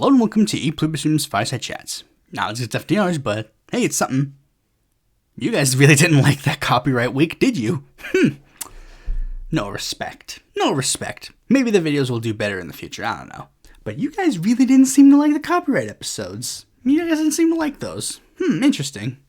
Hello and welcome to Pluribus Unum's Fireside Chats. Now, it's just FDRs, but hey, it's something. You guys really didn't like that copyright week, did you? No respect. No respect. Maybe the videos will do better in the future, I don't know. But you guys really didn't seem to like the copyright episodes. You guys didn't seem to like those. Interesting.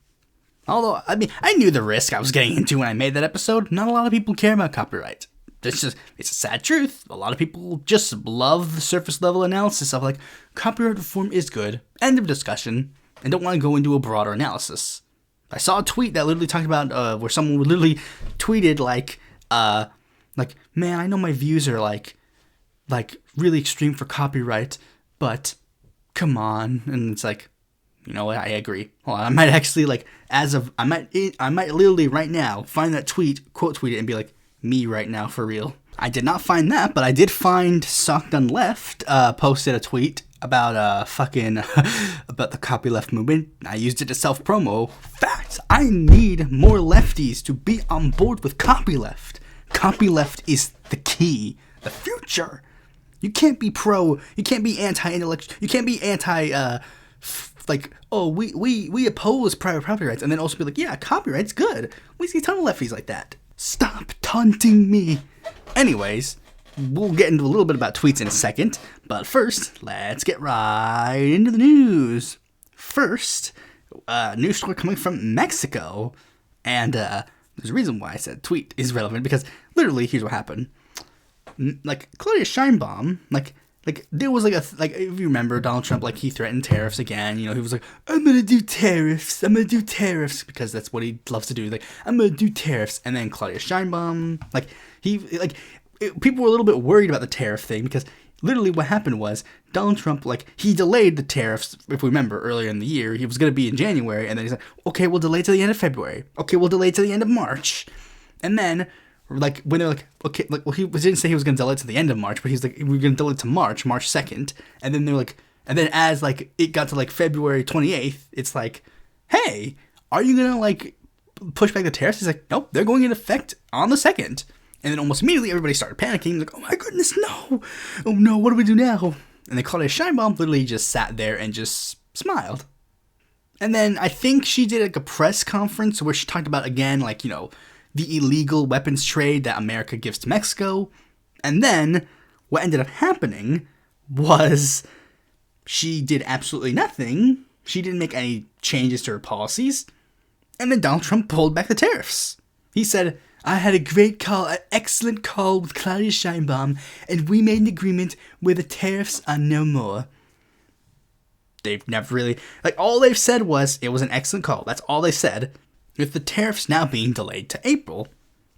Although, I knew the risk I was getting into when I made that episode. Not a lot of people care about copyright. It's a sad truth. A lot of people just love the surface level analysis of like, copyright reform is good, end of discussion, and don't want to go into a broader analysis. I saw a tweet that literally talked about, where someone literally tweeted like, man, I know my views are like really extreme for copyright, but come on. And it's like, you know what, I agree. Hold on, I might actually I might literally right now find that tweet, quote tweet it, and be like, me right now for real. I did not find that, but I did find Sock Done Left posted a tweet about about the copy left movement. I used it to self-promo. Facts. I need more lefties to be on board with copy left. Copy left is the key, the future. You can't be pro. You can't be anti-intellect. You can't be anti. We oppose private property rights, and then also be like, yeah, copyright's good. We see a ton of lefties like that. Stop taunting me. Anyways, we'll get into a little bit about tweets in a second, but first, let's get right into the news. First, news story coming from Mexico, and there's a reason why I said tweet is relevant, because literally, here's what happened. Claudia Sheinbaum, there was if you remember, Donald Trump, he threatened tariffs again. You know, he was like, I'm gonna do tariffs, because that's what he loves to do. I'm gonna do tariffs. And then Claudia Sheinbaum, people were a little bit worried about the tariff thing, because literally what happened was Donald Trump, he delayed the tariffs. If we remember earlier in the year, he was gonna be in January, and then he's like, okay, we'll delay to the end of February. Okay, we'll delay to the end of March. And then, when they're okay, he didn't say he was going to delay it to the end of March, but he's like, we're going to delay it to March 2nd. And then they're and then as it got to February 28th, it's like, hey, are you going to push back the tariffs? He's like, nope, they're going into effect on the 2nd. And then almost immediately everybody started panicking, oh my goodness, no. Oh no, what do we do now? And then Claudia Sheinbaum literally just sat there and just smiled. And then I think she did a press conference where she talked about, again, the illegal weapons trade that America gives to Mexico. And then what ended up happening was she did absolutely nothing. She didn't make any changes to her policies. And then Donald Trump pulled back the tariffs. He said, I had a great call, an excellent call with Claudia Sheinbaum, and we made an agreement where the tariffs are no more. They've never really, all they've said was it was an excellent call. That's all they said. With the tariffs now being delayed to April.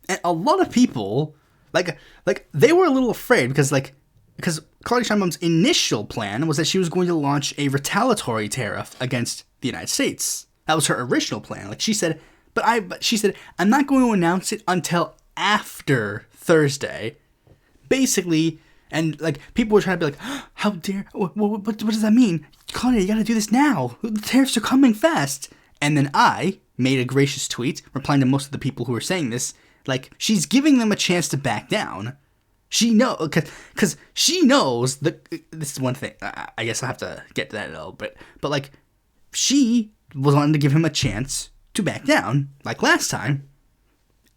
And a lot of people, they were a little afraid because Claudia Sheinbaum's initial plan was that she was going to launch a retaliatory tariff against the United States. That was her original plan. She said, she said, I'm not going to announce it until after Thursday. Basically, and people were trying to be how dare, what does that mean? Claudia, you gotta do this now. The tariffs are coming fast. And then I made a gracious tweet replying to most of the people who were saying this, she's giving them a chance to back down. She knows, because she knows that this is one thing. I guess I have to get to that a little bit, but she was wanting to give him a chance to back down, last time,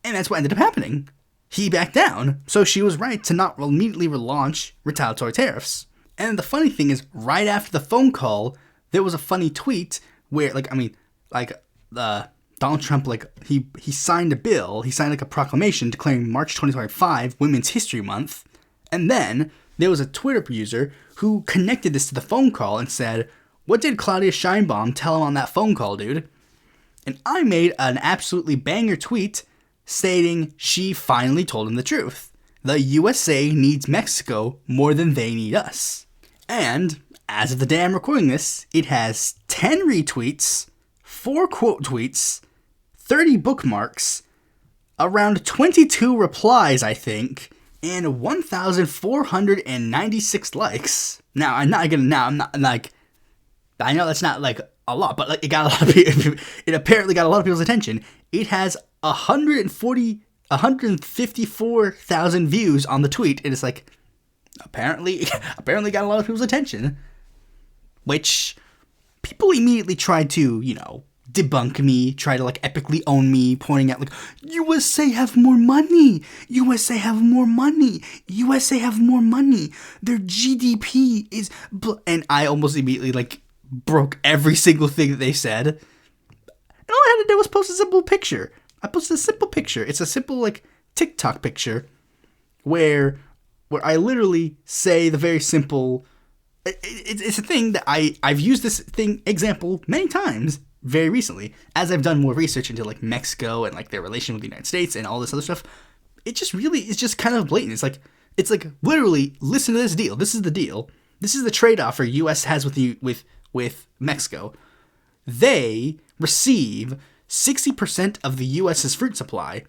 and that's what ended up happening. He backed down, so she was right to not immediately relaunch retaliatory tariffs. And the funny thing is, right after the phone call, there was a funny tweet where, Donald Trump, he signed a bill, he signed a proclamation declaring March 2025 Women's History Month, and then there was a Twitter user who connected this to the phone call and said, what did Claudia Sheinbaum tell him on that phone call, dude? And I made an absolutely banger tweet stating she finally told him the truth. The USA needs Mexico more than they need us. And as of the day I'm recording this, it has 10 retweets, 4 quote tweets, 30 bookmarks, around 22 replies, I think, and 1,496 likes. Now, I know that's not a lot, but it got a lot of people, it apparently got a lot of people's attention. It has 154,000 views on the tweet, and it's apparently got a lot of people's attention. which people immediately tried to, debunk me, try to like epically own me, pointing out like, USA have more money, USA have more money, USA have more money, their GDP is, and I almost immediately like broke every single thing that they said, and all I had to do was post a simple picture. I posted a simple picture. It's a simple like TikTok picture where I literally say the very simple, it's a thing that I've used this thing example many times very recently, as I've done more research into like Mexico and like their relation with the United States and all this other stuff. It just really is just kind of blatant. It's like literally, listen to this deal. This is the deal. This is the trade-off our U.S. has with Mexico. They receive 60% of the U.S.'s fruit supply,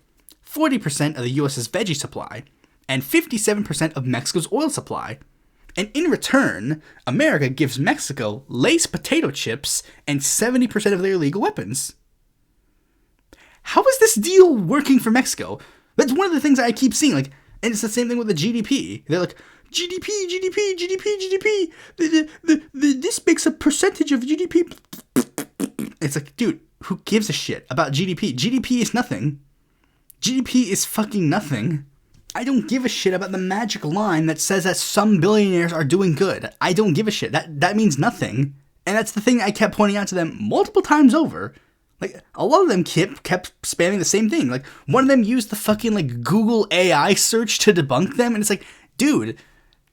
40% of the U.S.'s veggie supply, and 57% of Mexico's oil supply. And in return, America gives Mexico Lay's potato chips and 70% of their illegal weapons. How is this deal working for Mexico? That's one of the things I keep seeing. Like, and it's the same thing with the GDP. They're like, GDP. This makes a percentage of GDP. It's like, dude, who gives a shit about GDP? GDP is nothing. GDP is fucking nothing. I don't give a shit about the magic line that says that some billionaires are doing good. I don't give a shit. That means nothing. And that's the thing I kept pointing out to them multiple times over. Like, a lot of them kept spamming the same thing. Like, one of them used the fucking, like, Google AI search to debunk them. And it's like, dude,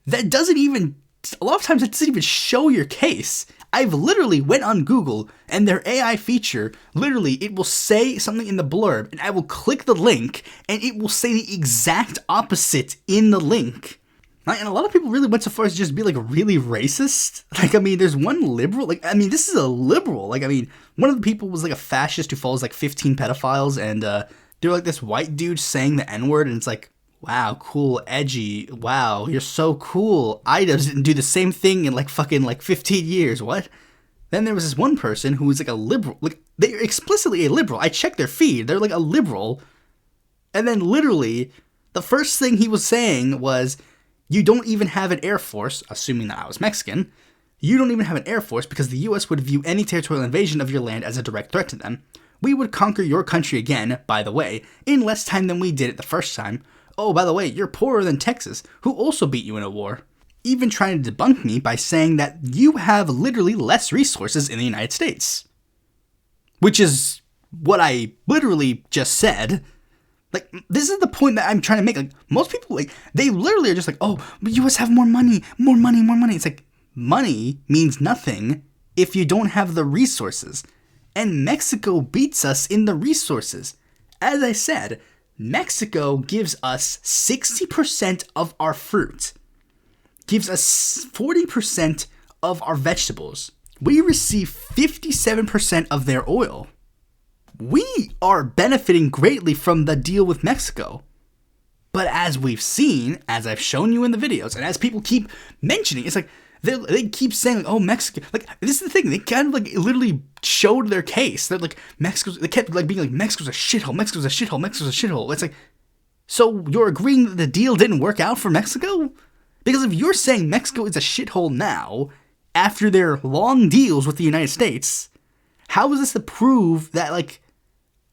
that doesn't even, a lot of times it doesn't even show your case. I've literally went on Google, and their AI feature, literally, it will say something in the blurb, and I will click the link, and it will say the exact opposite in the link. And a lot of people really went so far as to just be, like, really racist. Like, I mean, there's one liberal, like, I mean, this is a liberal. Like, I mean, one of the people was, like, a fascist who follows, like, 15 pedophiles, and they're, like, this white dude saying the N-word, and it's like, wow, cool, edgy, wow, you're so cool. Ida's didn't do the same thing in, like, fucking, like, 15 years, what? Then there was this one person who was, like, a liberal, like, they're explicitly a liberal. I checked their feed, they're, like, a liberal. And then, literally, the first thing he was saying was, you don't even have an air force, assuming that I was Mexican, you don't even have an air force because the U.S. would view any territorial invasion of your land as a direct threat to them. We would conquer your country again, by the way, in less time than we did it the first time. Oh, by the way, you're poorer than Texas, who also beat you in a war. Even trying to debunk me by saying that you have literally less resources in the United States. Which is what I literally just said. Like, this is the point that I'm trying to make. Like, most people, like, they literally are just like, oh, but U.S. have more money. It's like, money means nothing if you don't have the resources. And Mexico beats us in the resources. As I said, Mexico gives us 60% of our fruit, gives us 40% of our vegetables. We receive 57% of their oil. We are benefiting greatly from the deal with Mexico. But as we've seen, as I've shown you in the videos, and as people keep mentioning, it's like, they keep saying, like, oh, Mexico, like, this is the thing, they kind of, like, literally showed their case. They're like, they kept, like, being like, Mexico's a shithole. It's like, so you're agreeing that the deal didn't work out for Mexico? Because if you're saying Mexico is a shithole now, after their long deals with the United States, how is this to prove that, like,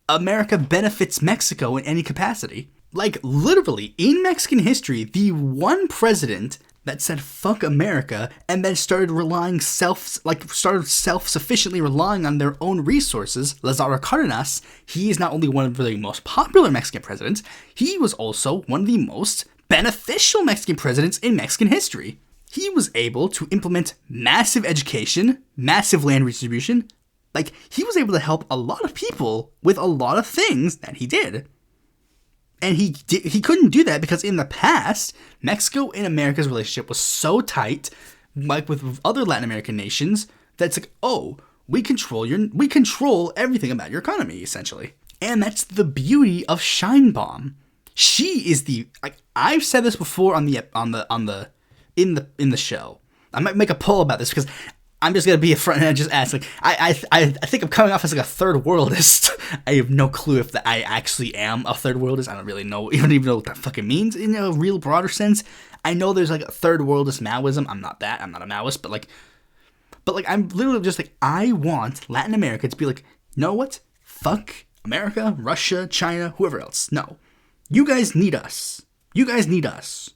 America benefits Mexico in any capacity? Like, literally, in Mexican history, the one president that said fuck America and then started self-sufficiently relying on their own resources, Lázaro Cárdenas, he is not only one of the most popular Mexican presidents, he was also one of the most beneficial Mexican presidents in Mexican history. He was able to implement massive education, massive land redistribution. Like, he was able to help a lot of people with a lot of things that he did. And he couldn't do that because in the past, Mexico and America's relationship was so tight, like with other Latin American nations, that it's like, oh, we control everything about your economy, essentially. And that's the beauty of Sheinbaum. She is like, I've said this before in the show. I might make a poll about this because I'm just gonna be a front and just ask. Like, I think I'm coming off as like a third worldist. I have no clue if I actually am a third worldist. I don't really know, even know what that fucking means in a real broader sense. I know there's like a third worldist Maoism. I'm not that. I'm not a Maoist, but like, But like, I'm literally just like, I want Latin America to be like, you know what? Fuck America, Russia, China, whoever else. No. You guys need us. You guys need us.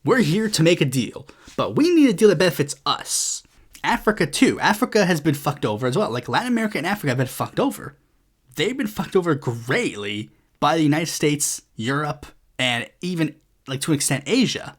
We're here to make a deal, but we need a deal that benefits us. Africa too. Africa has been fucked over as well. Like, Latin America and Africa have been fucked over. They've been fucked over greatly by the United States, Europe, and even, like, to an extent, Asia.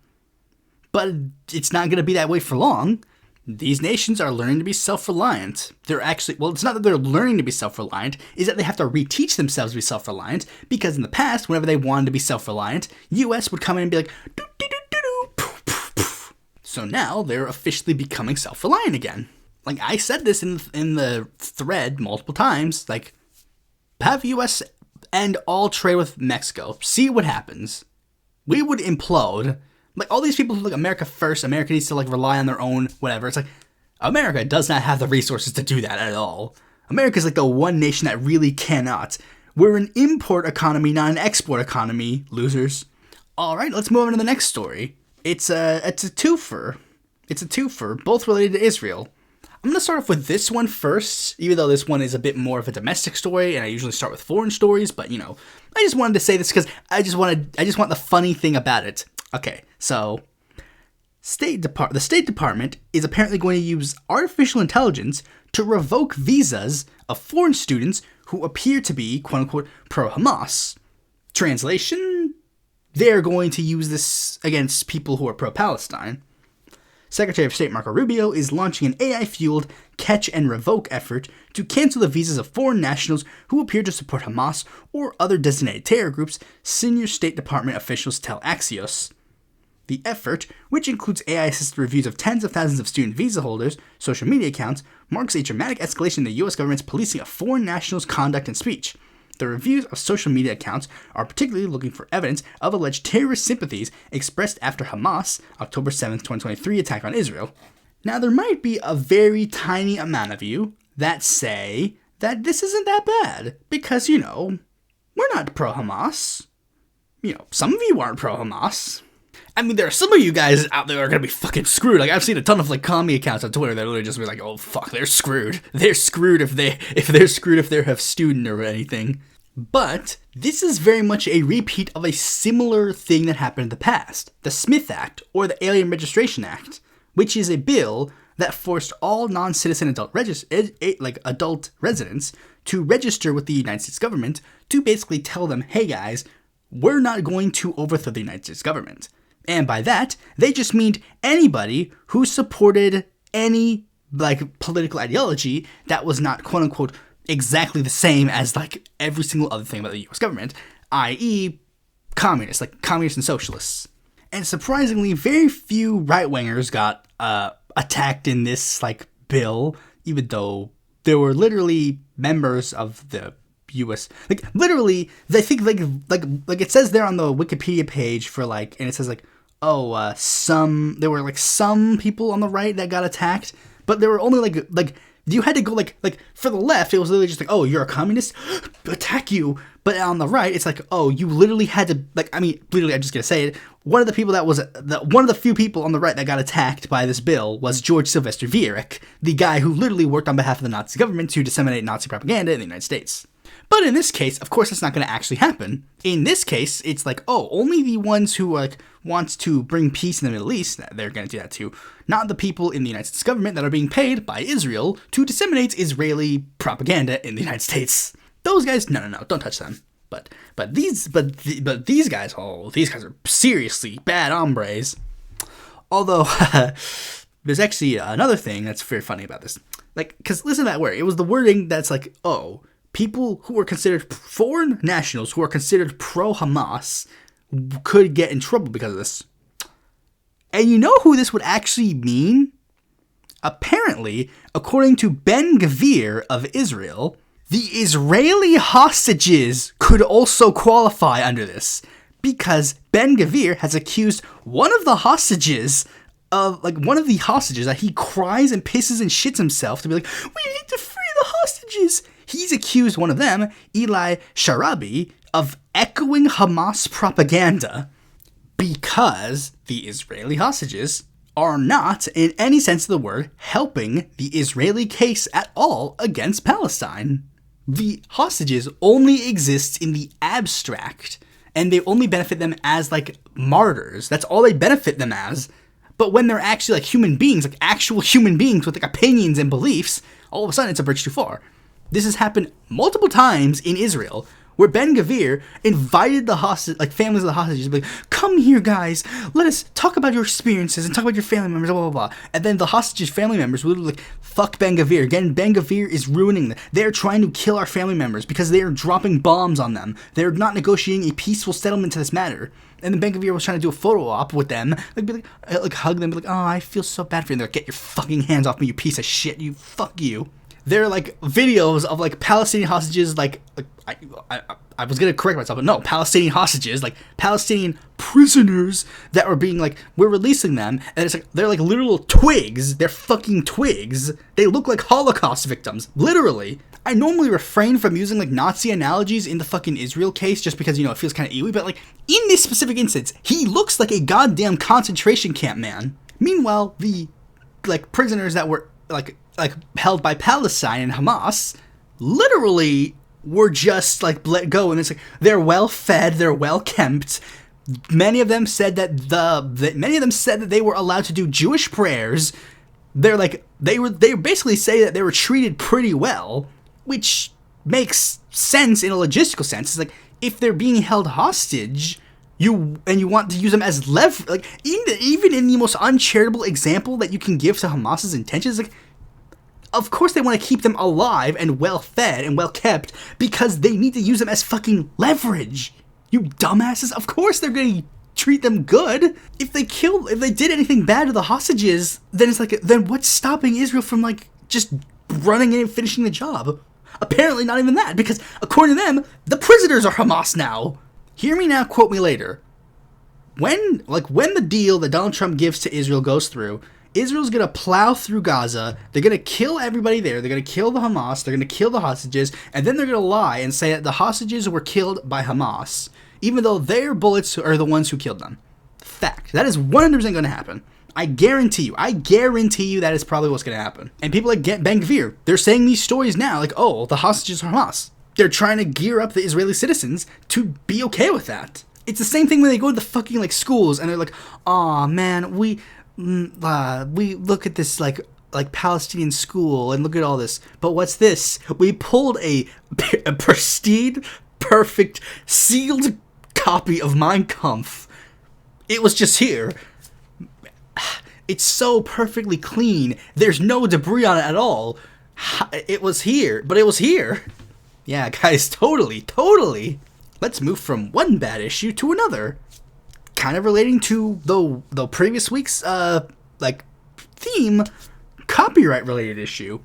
But it's not going to be that way for long. These nations are learning to be self-reliant. They're actually, well, it's not that they're learning to be self-reliant, it's that they have to reteach themselves to be self-reliant, because in the past, whenever they wanted to be self-reliant, US would come in and be like, doo-doo-doo-doo-doo, poof, poof, poof. So now they're officially becoming self-reliant again. Like, I said this in the thread multiple times, like, have US end all trade with Mexico. See what happens. We would implode. Like, all these people who like America first, America needs to like rely on their own whatever. It's like, America does not have the resources to do that at all. America's like the one nation that really cannot. We're an import economy, not an export economy, losers. All right, let's move on to the next story. It's a twofer. It's a twofer, both related to Israel. I'm going to start off with this one first, even though this one is a bit more of a domestic story, and I usually start with foreign stories, but, you know, I just wanted to say this because I just want the funny thing about it. Okay, so the State Department is apparently going to use artificial intelligence to revoke visas of foreign students who appear to be, quote-unquote, pro-Hamas. Translation, they're going to use this against people who are pro-Palestine. Secretary of State Marco Rubio is launching an AI-fueled catch and revoke effort to cancel the visas of foreign nationals who appear to support Hamas or other designated terror groups, senior State Department officials tell Axios. The effort, which includes AI-assisted reviews of tens of thousands of student visa holders' social media accounts, marks a dramatic escalation in the U.S. government's policing of foreign nationals' conduct and speech. The reviews of social media accounts are particularly looking for evidence of alleged terrorist sympathies expressed after Hamas' October 7, 2023 attack on Israel. Now, there might be a very tiny amount of you that say that this isn't that bad, because, you know, we're not pro-Hamas. You know, some of you aren't pro-Hamas. I mean, there are some of you guys out there that are going to be fucking screwed. Like, I've seen a ton of, like, commie accounts on Twitter that literally just be like, oh, fuck, they're screwed. They're screwed if they're a student or anything. But this is very much a repeat of a similar thing that happened in the past. The Smith Act, or the Alien Registration Act, which is a bill that forced all non-citizen adult residents to register with the United States government to basically tell them, hey guys, we're not going to overthrow the United States government. And by that, they just mean anybody who supported any, like, political ideology that was not, quote-unquote, exactly the same as, like, every single other thing about the U.S. government, i.e. communists, like communists and socialists. And surprisingly, very few right-wingers got attacked in this, like, bill, even though there were literally members of the U.S. Like, literally, I think, like it says there on the Wikipedia page for, like, and it says, like, there were, like, some people on the right that got attacked, but there were only, like, you had to go, like, for the left, it was literally just like, oh, you're a communist? Attack you. But on the right, it's like, oh, you literally had to, like, I mean, literally, I'm just gonna say it, one of the few people on the right that got attacked by this bill was George Sylvester Viereck, the guy who literally worked on behalf of the Nazi government to disseminate Nazi propaganda in the United States. But in this case, of course, that's not going to actually happen. In this case, it's like, oh, only the ones who, like, wants to bring peace in the Middle East, they're going to do that too. Not the people in the United States government that are being paid by Israel to disseminate Israeli propaganda in the United States. Those guys, no, don't touch them. But these guys, oh, these guys are seriously bad hombres. Although, there's actually another thing that's very funny about this. Like, because listen to that word. It was the wording that's like, oh, people who are considered foreign nationals who are considered pro-Hamas could get in trouble because of this. And you know who this would actually mean? Apparently, according to Ben Gvir of Israel, the Israeli hostages could also qualify under this, because Ben Gvir has accused one of the hostages that he cries and pisses and shits himself to be like, we need to free the hostages. He's accused one of them, Eli Sharabi, of echoing Hamas propaganda because the Israeli hostages are not, in any sense of the word, helping the Israeli case at all against Palestine. The hostages only exist in the abstract, and they only benefit them as, like, martyrs. That's all they benefit them as. But when they're actually, like, human beings, like, actual human beings with, like, opinions and beliefs, all of a sudden it's a bridge too far. This has happened multiple times in Israel, where Ben-Gvir invited the hostage, like, families of the hostages, like, come here, guys, let us talk about your experiences and talk about your family members, blah, blah, blah. And then the hostages' family members would like, fuck Ben-Gvir. Again, Ben-Gvir is ruining them. They're trying to kill our family members because they are dropping bombs on them. They're not negotiating a peaceful settlement to this matter. And then Ben-Gvir was trying to do a photo op with them, like hug them, be like, oh, I feel so bad for you. And they're like, get your fucking hands off me, you piece of shit, you, fuck you. There are, like, videos of, like, Palestinian hostages, like I was gonna correct myself, but no, Palestinian hostages, like, Palestinian prisoners that are being, like, we're releasing them, and it's like, they're, like, literal twigs. They're fucking twigs. They look like Holocaust victims, literally. I normally refrain from using, like, Nazi analogies in the fucking Israel case, just because, you know, it feels kind of ewy, but, like, in this specific instance, he looks like a goddamn concentration camp man. Meanwhile, the, like, prisoners that were, like held by Palestine and Hamas, literally were just, like, let go, and it's like, they're well fed, they're well kept. Many of them said that they were allowed to do Jewish prayers. They're like, they basically say that they were treated pretty well, which makes sense in a logistical sense. It's like, if they're being held hostage, you want to use them as like, even in the most uncharitable example that you can give to Hamas's intentions, like, of course they want to keep them alive and well-fed and well-kept because they need to use them as fucking leverage. You dumbasses. Of course they're going to treat them good. If they did anything bad to the hostages, then it's like, then what's stopping Israel from, like, just running in and finishing the job? Apparently not even that, because according to them, the prisoners are Hamas now. Hear me now, quote me later. When the deal that Donald Trump gives to Israel goes through, Israel's going to plow through Gaza, they're going to kill everybody there, they're going to kill the Hamas, they're going to kill the hostages, and then they're going to lie and say that the hostages were killed by Hamas, even though their bullets are the ones who killed them. Fact. That is 100% going to happen. I guarantee you that is probably what's going to happen. And people like Ben-Gvir, they're saying these stories now, like, oh, the hostages are Hamas. They're trying to gear up the Israeli citizens to be okay with that. It's the same thing when they go to the fucking, like, schools, and they're like, aw, man, we look at this like Palestinian school and look at all this, but what's this? We pulled a pristine, perfect, sealed copy of Mein Kampf. It was just here. It's so perfectly clean. There's no debris on it at all. It was here, but it was here. Yeah, guys, totally. Let's move from one bad issue to another. Kind of relating to the previous week's theme, copyright related issue.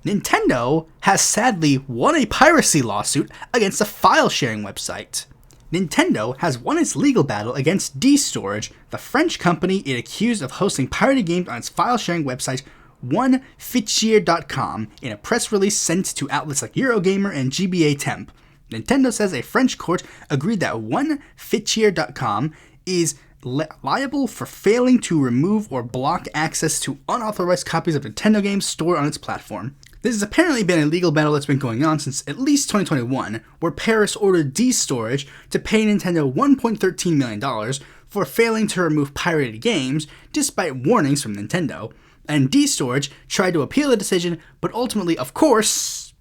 Nintendo has sadly won a piracy lawsuit against a file sharing website. Nintendo has won its legal battle against DStorage, the French company it accused of hosting pirated games on its file sharing website 1fichier.com, in a press release sent to outlets like Eurogamer and GBA Temp. Nintendo says a French court agreed that 1fichier.com is liable for failing to remove or block access to unauthorized copies of Nintendo games stored on its platform. This has apparently been a legal battle that's been going on since at least 2021, where Paris ordered DStorage to pay Nintendo $1.13 million for failing to remove pirated games, despite warnings from Nintendo. And DStorage tried to appeal the decision, but ultimately, of course,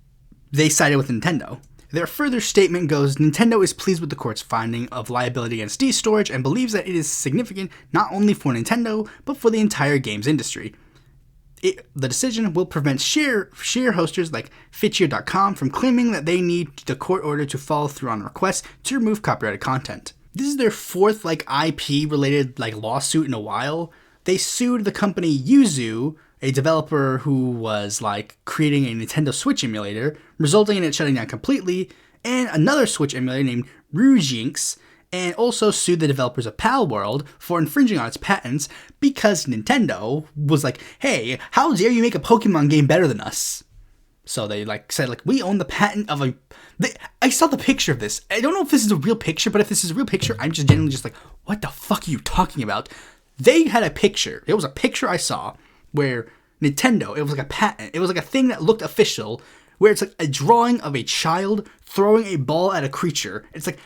they sided with Nintendo. Their further statement goes, Nintendo is pleased with the court's finding of liability against DStorage and believes that it is significant not only for Nintendo, but for the entire games industry. The decision will prevent share hosters like Fichier.com from claiming that they need the court order to follow through on requests to remove copyrighted content. This is their fourth IP-related lawsuit in a while. They sued the company Yuzu, a developer who was creating a Nintendo Switch emulator, resulting in it shutting down completely, and another Switch emulator named Rujinx, and also sued the developers of Palworld for infringing on its patents because Nintendo was like, hey, how dare you make a Pokemon game better than us? So they said we own the patent of I saw the picture of this. I don't know if this is a real picture, but if this is a real picture, I'm just genuinely what the fuck are you talking about? They had a picture. It was a picture I saw where Nintendo, it was like a patent. It was like a thing that looked official, where it's like a drawing of a child throwing a ball at a creature. It's like,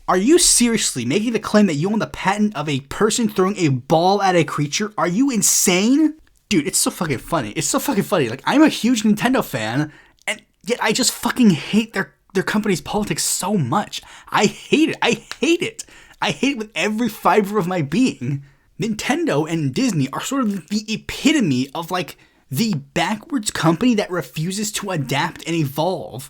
are you seriously making the claim that you own the patent of a person throwing a ball at a creature? Are you insane? Dude, it's so fucking funny. It's so fucking funny. Like, I'm a huge Nintendo fan, and yet I just fucking hate their company's politics so much. I hate it. I hate it. I hate it with every fiber of my being. Nintendo and Disney are sort of the epitome of, like, the backwards company that refuses to adapt and evolve.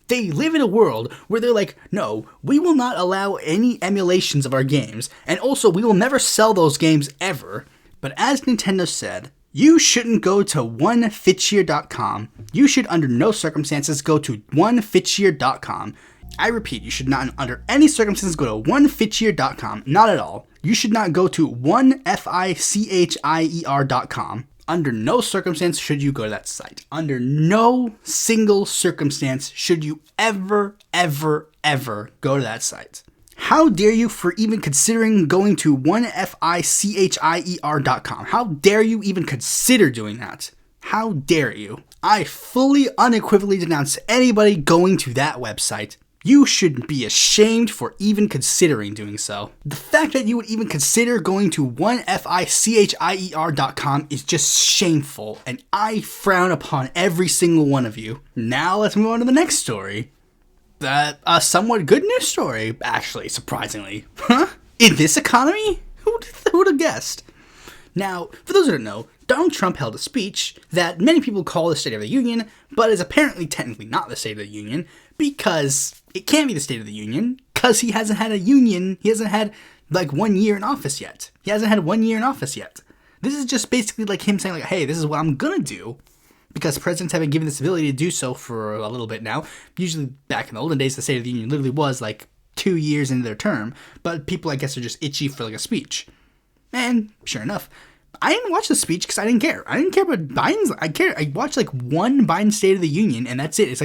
They live in a world where they're like, no, we will not allow any emulations of our games, and also we will never sell those games ever. But as Nintendo said, you shouldn't go to onefitcheer.com. You should under no circumstances go to onefitcheer.com. I repeat, you should not under any circumstances go to onefitcheer.com. Not at all. You should not go to onefitcheer.com. Under no circumstance should you go to that site. Under no single circumstance should you ever go to that site. How dare you for even considering going to onefitcheer.com? How dare you even consider doing that? How dare you? I fully unequivocally denounce anybody going to that website. You should be ashamed for even considering doing so. The fact that you would even consider going to onefitcheer.com is just shameful, and I frown upon every single one of you. Now let's move on to the next story. A somewhat good news story, actually, surprisingly. Huh? In this economy? Who would have guessed? Now, for those who don't know, Donald Trump held a speech that many people call the State of the Union, but is apparently technically not the State of the Union, because it can't be the State of the Union, because he hasn't had a union, he hasn't had, 1 year in office yet. This is just basically like him saying, hey, this is what I'm gonna do, because presidents have been given this ability to do so for a little bit now. Usually, back in the olden days, the State of the Union literally was, 2 years into their term, but people, I guess, are just itchy for, a speech. And, sure enough, I didn't watch the speech because I didn't care. I didn't care about Biden's. I watched, one Biden State of the Union, and that's it. It's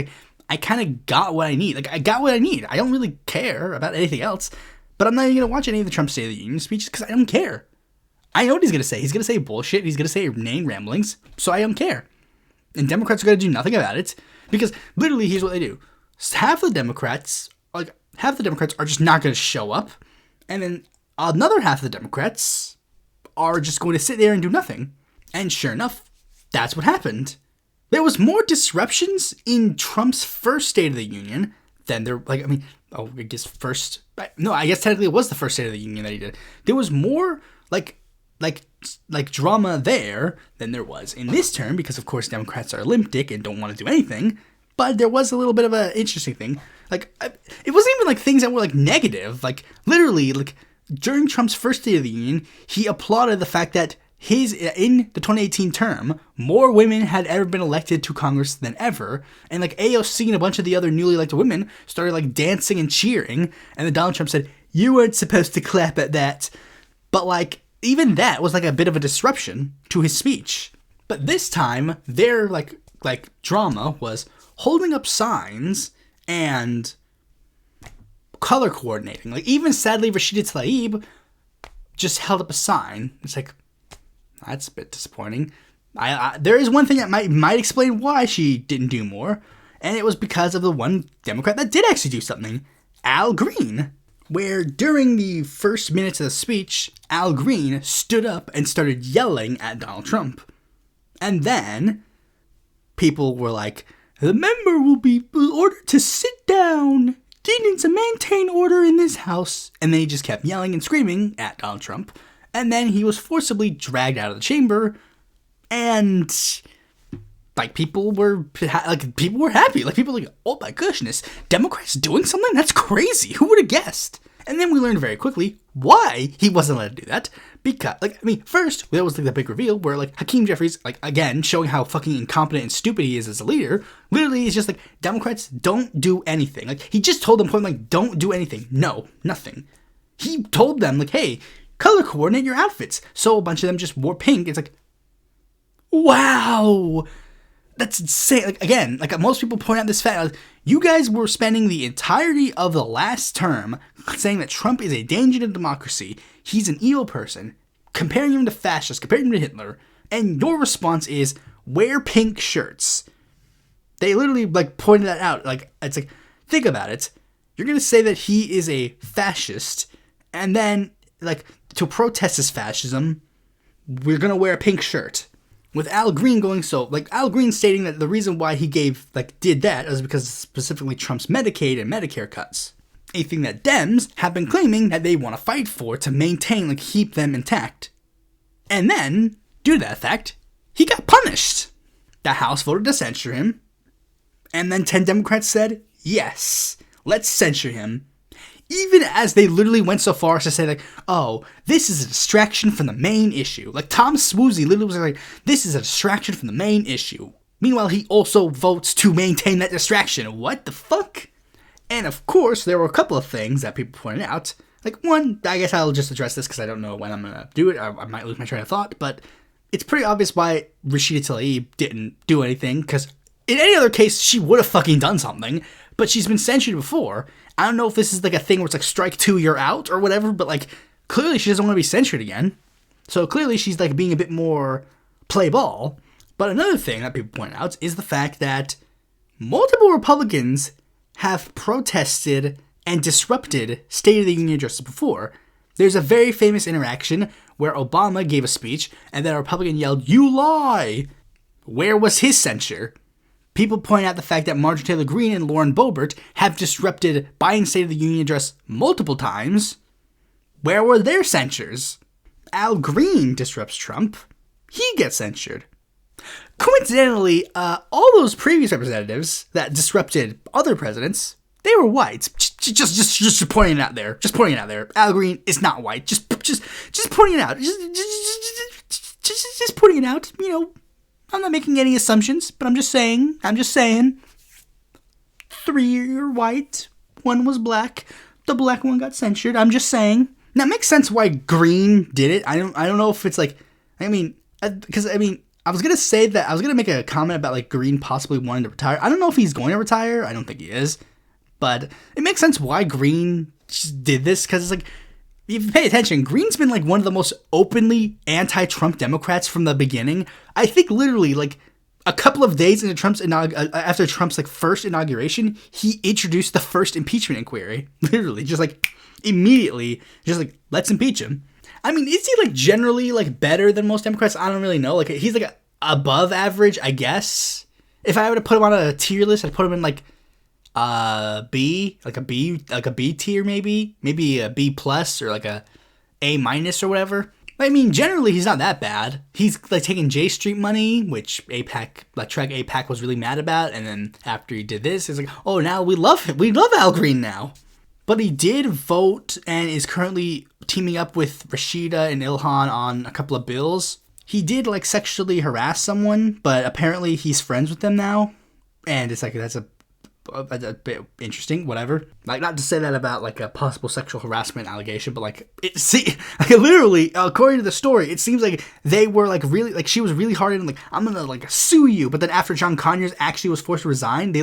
I kind of got what I need. I got what I need. I don't really care about anything else. But I'm not even going to watch any of the Trump State of the Union speeches because I don't care. I know what he's going to say. He's going to say bullshit. He's going to say inane ramblings. So I don't care. And Democrats are going to do nothing about it. Because literally, here's what they do. Half the Democrats are just not going to show up. And then another half of the Democrats are just going to sit there and do nothing. And sure enough, that's what happened. There was more disruptions in Trump's first State of the Union than there, I guess technically it was the first State of the Union that he did. There was more, drama there than there was in this term, because of course Democrats are limp dick and don't want to do anything, but there was a little bit of an interesting thing. It wasn't even, things that were, negative. Literally, during Trump's first State of the Union, he applauded the fact that in the 2018 term, more women had ever been elected to Congress than ever, and AOC and a bunch of the other newly elected women started dancing and cheering, and then Donald Trump said, "You weren't supposed to clap at that." But even that was a bit of a disruption to his speech. But this time, their drama was holding up signs and color coordinating. Even sadly, Rashida Tlaib just held up a sign. It's that's a bit disappointing. There is one thing that might explain why she didn't do more, and it was because of the one Democrat that did actually do something, Al Green, where during the first minutes of the speech, Al Green stood up and started yelling at Donald Trump. And then people were like, "The member will be ordered to sit down. He needs to maintain order in this house." And then he just kept yelling and screaming at Donald Trump. And then he was forcibly dragged out of the chamber, and people were happy. People were "Oh my goodness, Democrats doing something? That's crazy. Who would have guessed?" And then we learned very quickly why he wasn't allowed to do that. Because, first, there was the big reveal where, Hakeem Jeffries, again, showing how fucking incompetent and stupid he is as a leader, literally is just Democrats don't do anything. He just told them point blank, don't do anything. No, nothing. He told them, hey, color coordinate your outfits. So a bunch of them just wore pink. It's wow, that's insane. Again, most people point out this fact, you guys were spending the entirety of the last term saying that Trump is a danger to democracy. He's an evil person. comparing him to fascists, comparing him to Hitler, and your response is, wear pink shirts. They literally, like, pointed that out. Like, it's like, think about it. You're going to say that he is a fascist, and then, like, to protest his fascism, we're going to wear a pink shirt. With Al Green Al Green stating that the reason why he did that is because specifically Trump's Medicaid and Medicare cuts. A thing that Dems have been claiming that they want to fight for to maintain, keep them intact. And then, due to that fact, he got punished. The House voted to censure him. And then 10 Democrats said, yes, let's censure him. Even as they literally went so far as to say, oh, this is a distraction from the main issue. Tom Swoozy literally was like, this is a distraction from the main issue. Meanwhile, he also votes to maintain that distraction. What the fuck? And of course, there were a couple of things that people pointed out. One, I guess I'll just address this because I don't know when I'm going to do it. I might lose my train of thought, but it's pretty obvious why Rashida Tlaib didn't do anything, because in any other case, she would have fucking done something, but she's been censured before. I don't know if this is a thing where it's strike two, you're out, or whatever, but clearly she doesn't want to be censured again. So clearly she's being a bit more play ball. But another thing that people point out is the fact that multiple Republicans have protested and disrupted State of the Union addresses before. There's a very famous interaction where Obama gave a speech and then a Republican yelled, "You lie!" Where was his censure? People point out the fact that Marjorie Taylor Greene and Lauren Boebert have disrupted Biden's State of the Union address multiple times. Where were their censures? Al Green disrupts Trump. He gets censured. Coincidentally, all those previous representatives that disrupted other presidents, they were white. Just pointing it out there. Just pointing it out there. Al Green is not white. Just pointing it out. Just pointing it out. I'm not making any assumptions, but I'm just saying. 3 are white, 1 was black. The black one got censured. I'm just saying. Now, it makes sense why Green did it. I don't know if it's because I was gonna say that I was gonna make a comment about Green possibly wanting to retire. I don't know if he's going to retire. I don't think he is, but it makes sense why Green just did this, because it's if you pay attention, Green's been one of the most openly anti-Trump Democrats from the beginning. I think literally a couple of days into after Trump's first inauguration, he introduced the first impeachment inquiry. Literally, just immediately, just let's impeach him. I mean, is he generally better than most Democrats? I don't really know. He's above average, I guess. If I were to put him on a tier list, I'd put him in B, a B tier maybe a B plus or A minus or whatever. I mean, generally he's not that bad. He's taking J Street money, which Track APAC was really mad about, and then after he did this, it's oh, now we love him. We love Al Green now. But he did vote and is currently teaming up with Rashida and Ilhan on a couple of bills. He did sexually harass someone, but apparently he's friends with them now, and it's that's a bit interesting, whatever. Not to say that about a possible sexual harassment allegation, but literally, according to the story, it seems they were really she was really hard on I'm gonna sue you, but then after John Conyers actually was forced to resign, they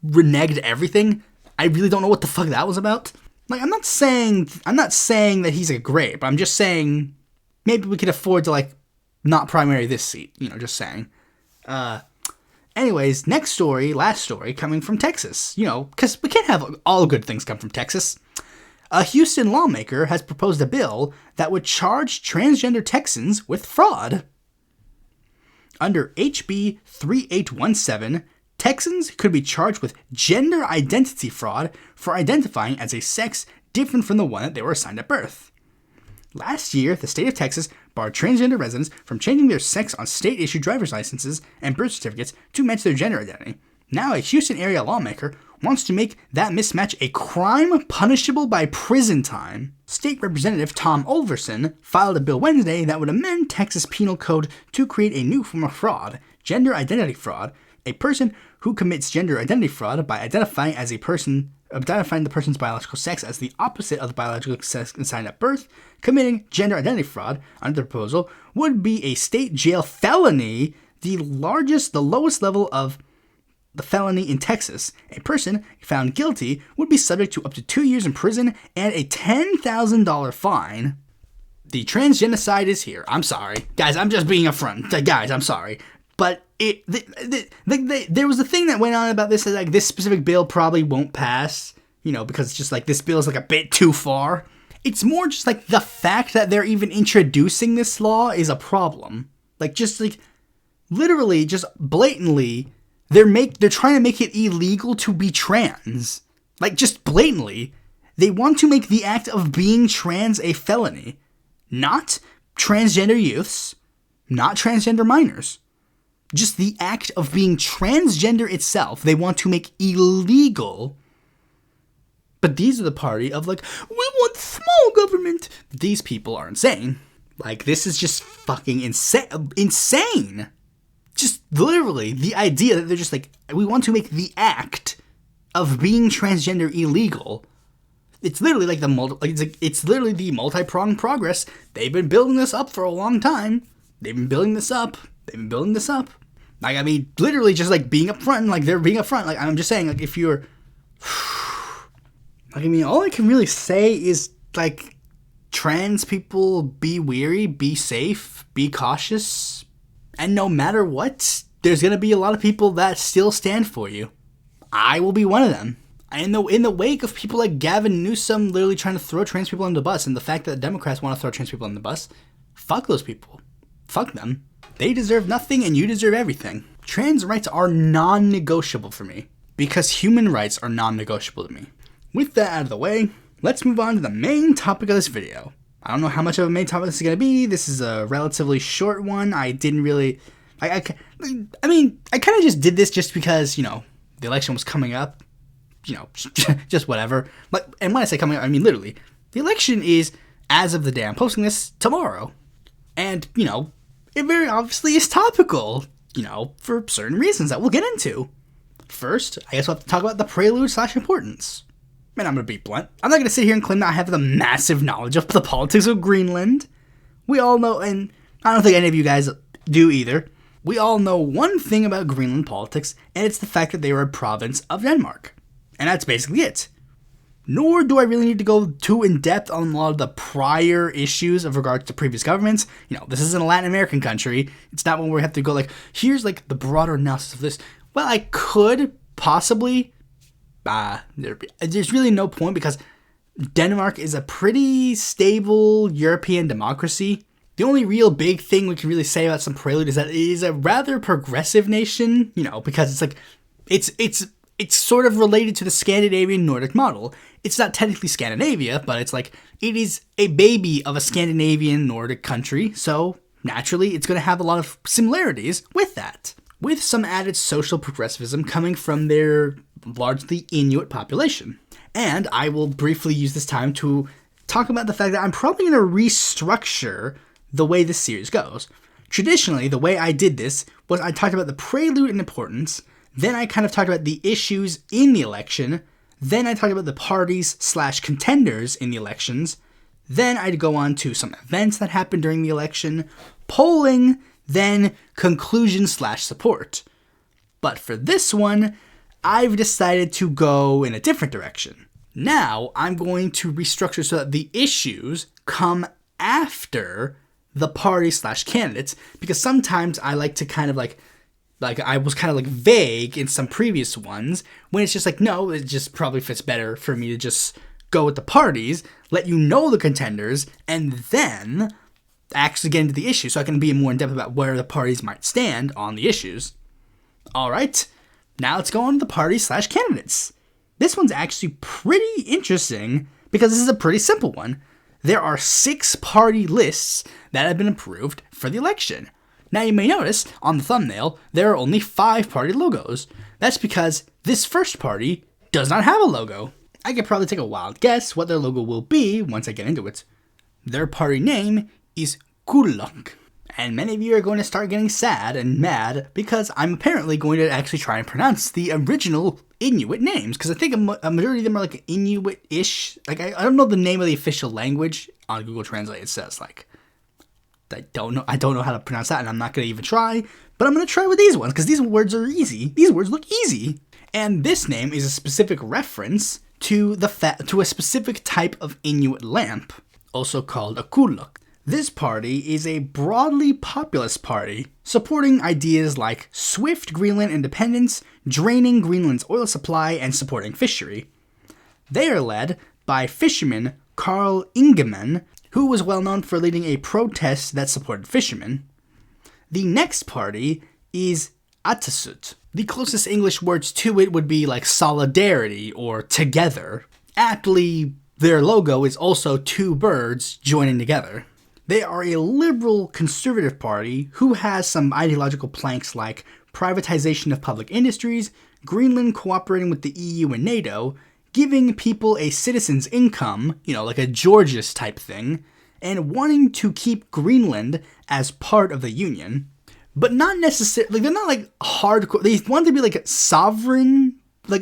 reneged everything. I really don't know what the fuck that was about. I'm not saying that he's great, but I'm just saying maybe we could afford to not primary this seat, just saying. Anyways, last story coming from Texas, because we can't have all good things come from Texas. A Houston lawmaker has proposed a bill that would charge transgender Texans with fraud. Under HB 3817, Texans could be charged with gender identity fraud for identifying as a sex different from the one that they were assigned at birth. Last year, the state of Texas barred transgender residents from changing their sex on state-issued driver's licenses and birth certificates to match their gender identity. Now, a Houston area lawmaker wants to make that mismatch a crime punishable by prison time. State Representative Tom Olverson filed a bill Wednesday that would amend Texas Penal Code to create a new form of fraud, gender identity fraud. A person who commits gender identity fraud by identifying the person's biological sex as the opposite of the biological sex assigned at birth, committing gender identity fraud under the proposal would be a state jail felony, the lowest level of the felony in Texas. A person found guilty would be subject to up to 2 years in prison and a $10,000 fine. The transgenocide is here. I'm sorry. Guys, I'm just being upfront. Guys, I'm sorry. But there was a thing that went on about this, that like this specific bill probably won't pass, because it's just like this bill is like a bit too far. It's more just like the fact that they're even introducing this law is a problem. Like just like literally just blatantly they're trying to make it illegal to be trans. Like just blatantly. They want to make the act of being trans a felony. Not transgender youths, not transgender minors. Just the act of being transgender itself, they want to make illegal. But these are the party of like, we want small government. These people are insane. Like, this is just fucking insane. Just literally the idea that they're just like, we want to make the act of being transgender illegal. It's literally like it's literally the multi-pronged progress. They've been building this up for a long time. They've been building this up. Like, I mean, literally just like being upfront, like they're being upfront. Like, I'm just saying, like, if you're, like, I mean, all I can really say is like, trans people, be wary, be safe, be cautious, and no matter what, there's gonna be a lot of people that still stand for you. I will be one of them. In the wake of people like Gavin Newsom literally trying to throw trans people under the bus, and the fact that the Democrats want to throw trans people under the bus, fuck those people. Fuck them. They deserve nothing and you deserve everything. Trans rights are non-negotiable for me, because human rights are non-negotiable to me. With that out of the way, let's move on to the main topic of this video. I don't know how much of a main topic this is going to be. This is a relatively short one. I didn't really... I kind of just did this just because, the election was coming up. Just whatever. And when I say coming up, I mean literally. The election is, as of the day I'm posting this, tomorrow. And, it very obviously is topical, for certain reasons that we'll get into. First, I guess we'll have to talk about the prelude/importance. And I'm going to be blunt. I'm not going to sit here and claim that I have the massive knowledge of the politics of Greenland. We all know, and I don't think any of you guys do either, we all know one thing about Greenland politics, and it's the fact that they were a province of Denmark. And that's basically it. Nor do I really need to go too in-depth on a lot of the prior issues of regards to previous governments. This isn't a Latin American country. It's not one where we have to go like, here's like the broader analysis of this. Well, I could possibly. There's really no point because Denmark is a pretty stable European democracy. The only real big thing we can really say about some prelude is that it is a rather progressive nation, because it's like, it's sort of related to the Scandinavian Nordic model. It's not technically Scandinavia, but it's like, it is a baby of a Scandinavian Nordic country, so naturally it's going to have a lot of similarities with that, with some added social progressivism coming from their largely Inuit population. And I will briefly use this time to talk about the fact that I'm probably going to restructure the way this series goes. Traditionally, the way I did this was I talked about the prelude and importance, then I kind of talked about the issues in the election, then I talked about the parties/contenders in the elections, then I'd go on to some events that happened during the election, polling, then conclusion/support. But for this one, I've decided to go in a different direction. Now, I'm going to restructure so that the issues come after the party/candidates, because sometimes I like to kind of like I was kind of like vague in some previous ones, when it's just like, no, it just probably fits better for me to just go with the parties, let you know the contenders, and then actually get into the issue so I can be more in depth about where the parties might stand on the issues. Alright, now let's go on to the parties/candidates. This one's actually pretty interesting because this is a pretty simple one. There are 6 party lists that have been approved for the election. Now you may notice, on the thumbnail, there are only 5 party logos. That's because this first party does not have a logo. I could probably take a wild guess what their logo will be once I get into it. Their party name is Kullok. And many of you are going to start getting sad and mad because I'm apparently going to actually try and pronounce the original Inuit names. Because I think a majority of them are like Inuit-ish. Like, I don't know the name of the official language. On Google Translate it says like, I don't know how to pronounce that, and I'm not going to even try, but I'm going to try with these ones, because these words are easy. These words look easy. And this name is a specific reference to a specific type of Inuit lamp, also called a kullok. This party is a broadly populist party, supporting ideas like swift Greenland independence, draining Greenland's oil supply, and supporting fishery. They are led by fisherman Carl Ingemann, who was well known for leading a protest that supported fishermen. The next party is Atasut. The closest English words to it would be like solidarity or together. Aptly, their logo is also two birds joining together. They are a liberal conservative party who has some ideological planks like privatization of public industries, Greenland cooperating with the EU and NATO, giving people a citizen's income, like a Georgius type thing, and wanting to keep Greenland as part of the Union. But not necessarily, they're not like hardcore, they want to be like sovereign, I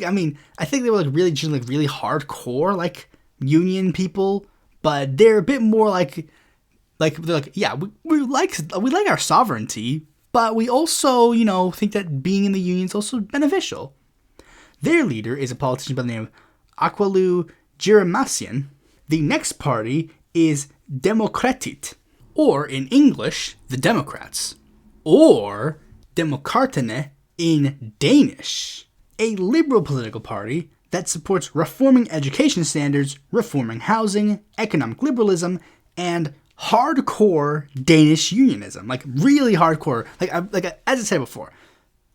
think they were like really hardcore, Union people, but they're a bit more they're like, yeah, we like our sovereignty, but we also, think that being in the Union is also beneficial. Their leader is a politician by the name of Aqualu Jeremasian. The next party is Demokratit, or in English, the Democrats, or Demokratene in Danish, a liberal political party that supports reforming education standards, reforming housing, economic liberalism, and hardcore Danish unionism, really hardcore. As I said before,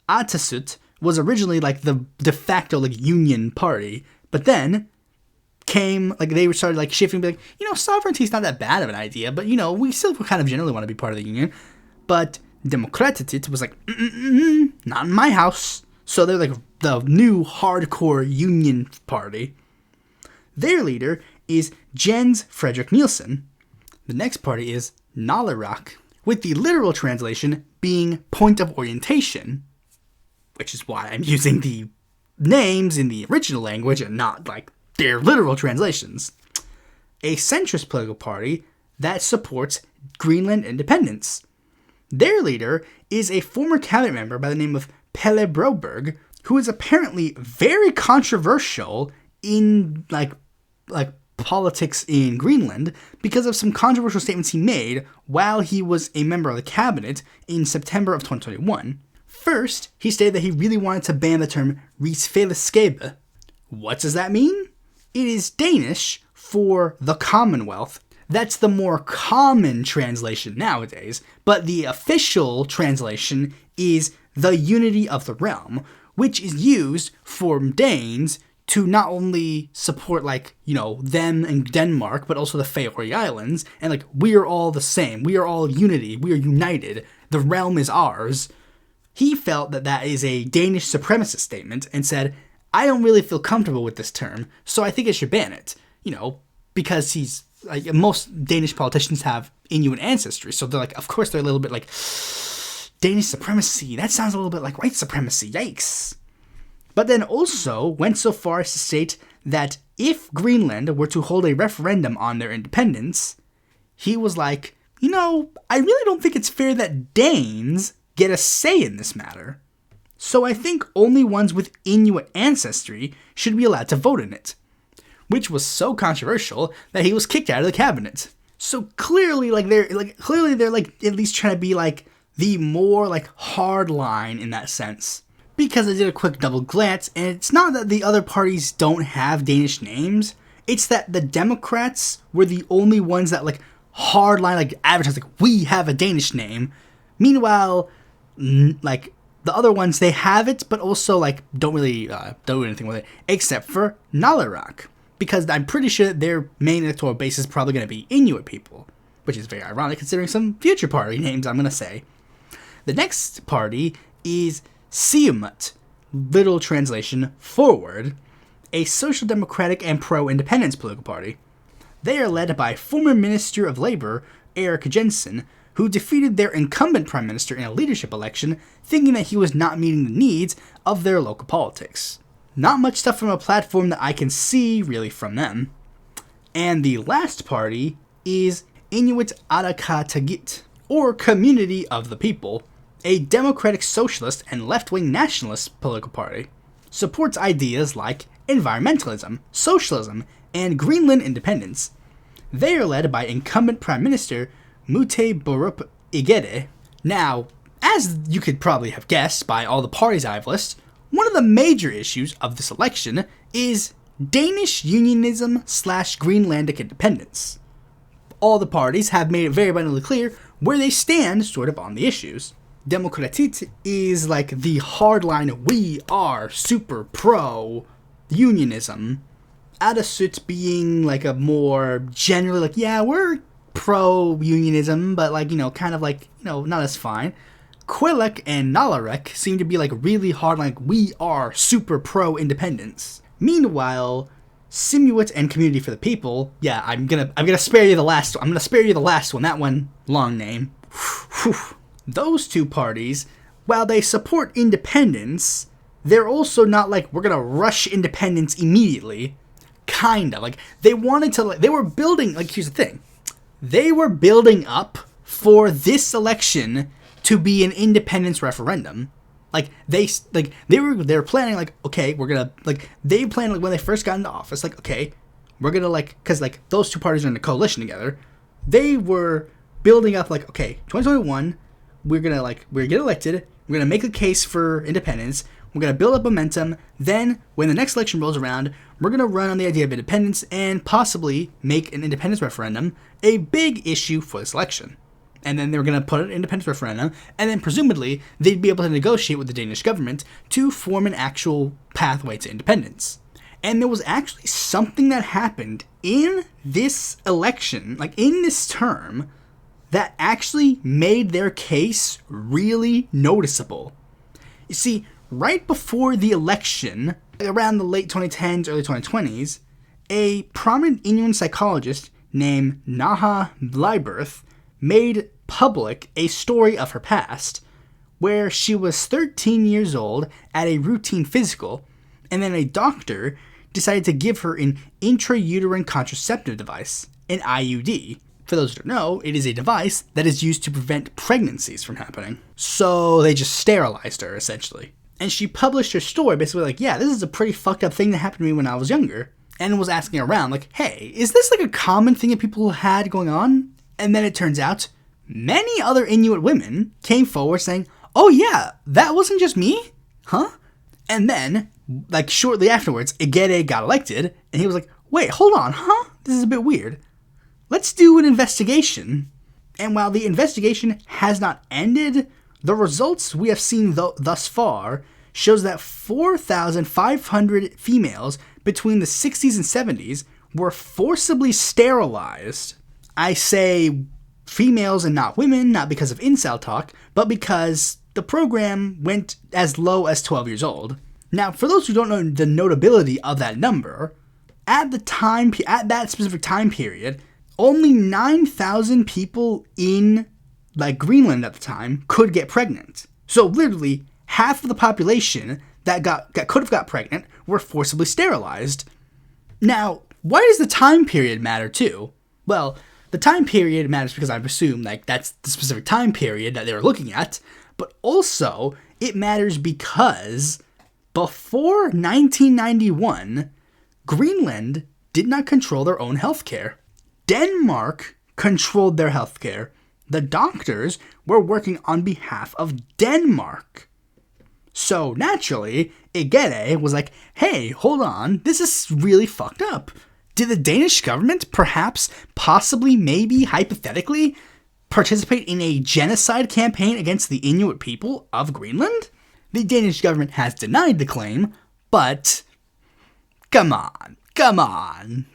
Atasut was originally the de facto union party, but then came they started shifting, sovereignty is not that bad of an idea, but we still kind of generally want to be part of the union. But Demokratit was not in my house, so they're the new hardcore union party. Their leader is Jens Fredrik Nielsen. The next party is Nalarak, with the literal translation being point of orientation, which is why I'm using the names in the original language and not their literal translations. A centrist political party that supports Greenland independence. Their leader is a former cabinet member by the name of Pelle Broberg, who is apparently very controversial in politics in Greenland because of some controversial statements he made while he was a member of the cabinet in September of 2021. First, he stated that he really wanted to ban the term rigsfællesskab. What does that mean? It is Danish for the Commonwealth. That's the more common translation nowadays, but the official translation is the unity of the realm, which is used for Danes to not only support them and Denmark, but also the Faroe Islands, and we are all the same, we are all unity, we are united, the realm is ours. He felt that that is a Danish supremacist statement and said, I don't really feel comfortable with this term, so I think I should ban it, because he's, most Danish politicians have Inuit ancestry, so they're of course they're a little bit Danish supremacy, that sounds a little bit like white supremacy, yikes. But then also went so far as to state that if Greenland were to hold a referendum on their independence, he was I really don't think it's fair that Danes get a say in this matter. So I think only ones with Inuit ancestry should be allowed to vote in it. Which was so controversial that he was kicked out of the cabinet. So clearly, they're at least trying to be the more hard line in that sense. Because I did a quick double glance, and it's not that the other parties don't have Danish names, it's that the Democrats were the only ones that hardline advertised we have a Danish name. Meanwhile, the other ones, they have it, but also don't really do anything with it, except for Nalarak. Because I'm pretty sure that their main electoral base is probably going to be Inuit people, which is very ironic considering some future party names I'm going to say. The next party is Siumut, literal translation, forward, a social democratic and pro-independence political party. They are led by former Minister of Labor, Erik Jensen, who defeated their incumbent prime minister in a leadership election, thinking that he was not meeting the needs of their local politics. Not much stuff from a platform that I can see, really, from them. And the last party is Inuit Ataqatigiit, or Community of the People, a democratic socialist and left-wing nationalist political party. Supports ideas like environmentalism, socialism, and Greenland independence. They are led by incumbent Prime Minister Mute Borup Igede. Now, as you could probably have guessed by all the parties I've listed, one of the major issues of this election is Danish unionism / Greenlandic independence. All the parties have made it very abundantly clear where they stand sort of on the issues. Demokratiet is like the hardline, we are super pro unionism. Adasut being like a more generally like, yeah, we're pro unionism, but like, kind of like, not as fine. Quilek and Nalarek seem to be like really hard, like we are super pro independence. Meanwhile, Simuit and Community for the People, yeah, I'm gonna spare you the last one. I'm gonna spare you the last one. That one, long name. Those two parties, while they support independence, they're also not like we're gonna rush independence immediately. Kinda like they wanted to. They were building. Like here's the thing, they were building up for this election to be an independence referendum. Like they were planning like, okay, we're gonna like they planned like when they first got into office, like, okay, we're gonna like, because like those two parties are in a coalition together. They were building up like, okay, 2021, we're gonna get elected, we're gonna make a case for independence, we're gonna build up momentum. Then when the next election rolls around, we're gonna run on the idea of independence and possibly make an independence referendum a big issue for this election. And then they were going to put an independence referendum, and then presumably they'd be able to negotiate with the Danish government to form an actual pathway to independence. And there was actually something that happened in this election, like in this term, that actually made their case really noticeable. You see, right before the election, around the late 2010s, early 2020s, a prominent Inuit psychologist named Naha Blyberth made public a story of her past, where she was 13 years old at a routine physical, and then a doctor decided to give her an intrauterine contraceptive device, an IUD. For those who don't know, it is a device that is used to prevent pregnancies from happening. So they just sterilized her, essentially. And she published her story basically like, yeah, this is a pretty fucked up thing that happened to me when I was younger. And was asking around like, hey, is this like a common thing that people had going on? And then it turns out many other Inuit women came forward saying, oh yeah, that wasn't just me? Huh? And then, like shortly afterwards, Igede got elected, and he was like, wait, hold on, huh? This is a bit weird. Let's do an investigation. And while the investigation has not ended, the results we have seen thus far shows that 4,500 females between the 60s and 70s were forcibly sterilized. I say females and not women, not because of incel talk, but because the program went as low as 12 years old. Now, for those who don't know the notability of that number, at that specific time period, only 9,000 people in like Greenland at the time could get pregnant. So literally half of the population that could have got pregnant were forcibly sterilized. Now, why does the time period matter too? Well, the time period matters because I assume like that's the specific time period that they were looking at, but also it matters because before 1991, Greenland did not control their own healthcare. Denmark controlled their healthcare. The doctors were working on behalf of Denmark. So naturally, Igede was like, hey, hold on, this is really fucked up. Did the Danish government perhaps, possibly, maybe, hypothetically, participate in a genocide campaign against the Inuit people of Greenland? The Danish government has denied the claim, but come on. The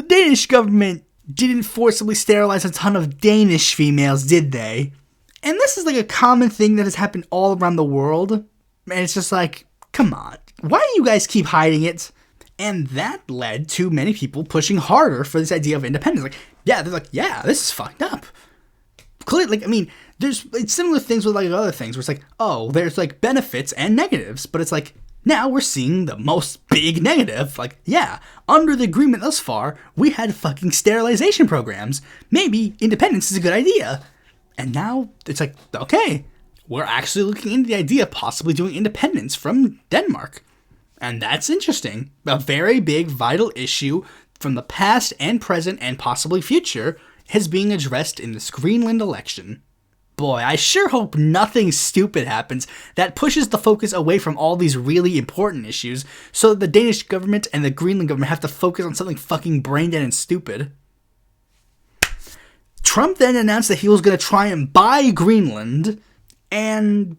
Danish government didn't forcibly sterilize a ton of Danish females, did they? And this is like a common thing that has happened all around the world. And it's just like, come on. Why do you guys keep hiding it? And that led to many people pushing harder for this idea of independence. Like, yeah, they're like, yeah, this is fucked up. Clearly, like, I mean, it's similar things with like other things where it's like, oh, there's like benefits and negatives. But it's like, now we're seeing the most big negative. Like, yeah, under the agreement thus far, we had fucking sterilization programs. Maybe independence is a good idea. And now it's like, okay, we're actually looking into the idea of possibly doing independence from Denmark. And that's interesting. A very big, vital issue from the past and present and possibly future is being addressed in this Greenland election. Boy, I sure hope nothing stupid happens that pushes the focus away from all these really important issues so that the Danish government and the Greenland government have to focus on something fucking brain-dead and stupid. Trump then announced that he was going to try and buy Greenland, and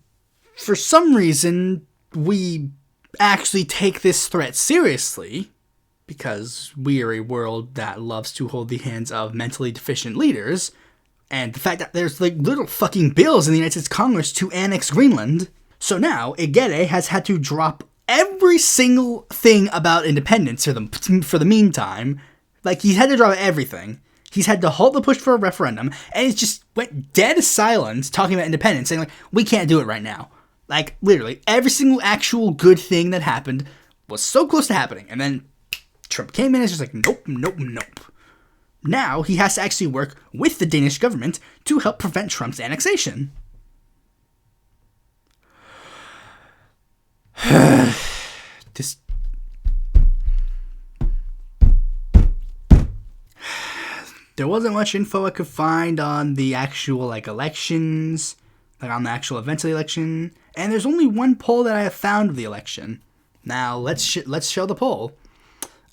for some reason, we actually take this threat seriously, because we are a world that loves to hold the hands of mentally deficient leaders. And the fact that there's like little fucking bills in the United States Congress to annex Greenland. So now, Igede has had to drop every single thing about independence for the meantime. Like, he's had to drop everything. He's had to halt the push for a referendum, and he's just went dead silent talking about independence, saying, like, we can't do it right now. Like, literally, every single actual good thing that happened was so close to happening. And then Trump came in and was just like, nope, nope, nope. Now he has to actually work with the Danish government to help prevent Trump's annexation. There wasn't much info I could find on the actual elections, on the actual events of the election, and there's only one poll that I have found of the election. Now let's show the poll.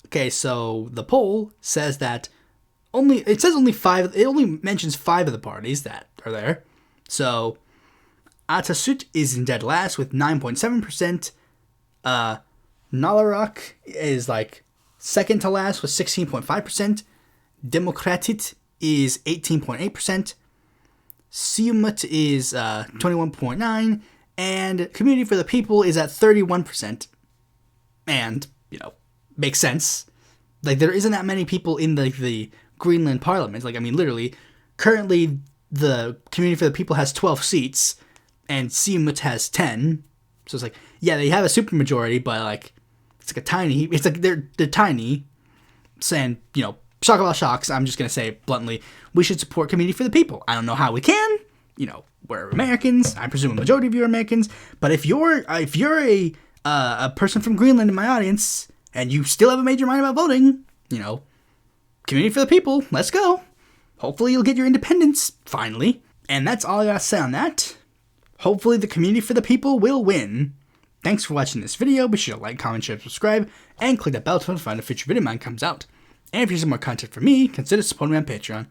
Okay, so the poll says that it only mentions 5 of the parties that are there. So Atasut is in dead last with 9.7%. Nalarok is second to last with 16.5%. Demokratit is 18.8%. Siumut is 21.9%. And Community for the People is at 31%. And, makes sense. There isn't that many people in the Greenland parliament. Literally, currently the Community for the People has 12 seats, and Siumut has 10. So it's they have a supermajority, but they're tiny. Saying, shock of all shocks, I'm just gonna say bluntly, we should support Community for the People. I don't know how we can. We're Americans. I presume a majority of you are Americans. But if you're a person from Greenland in my audience, and you still haven't made your mind about voting, Community for the People, let's go. Hopefully you'll get your independence, finally. And that's all I gotta say on that. Hopefully the Community for the People will win. Thanks for watching this video. Be sure to like, comment, share, subscribe, and click that bell to find a future video of mine comes out. And if you want some more content from me, consider supporting me on Patreon.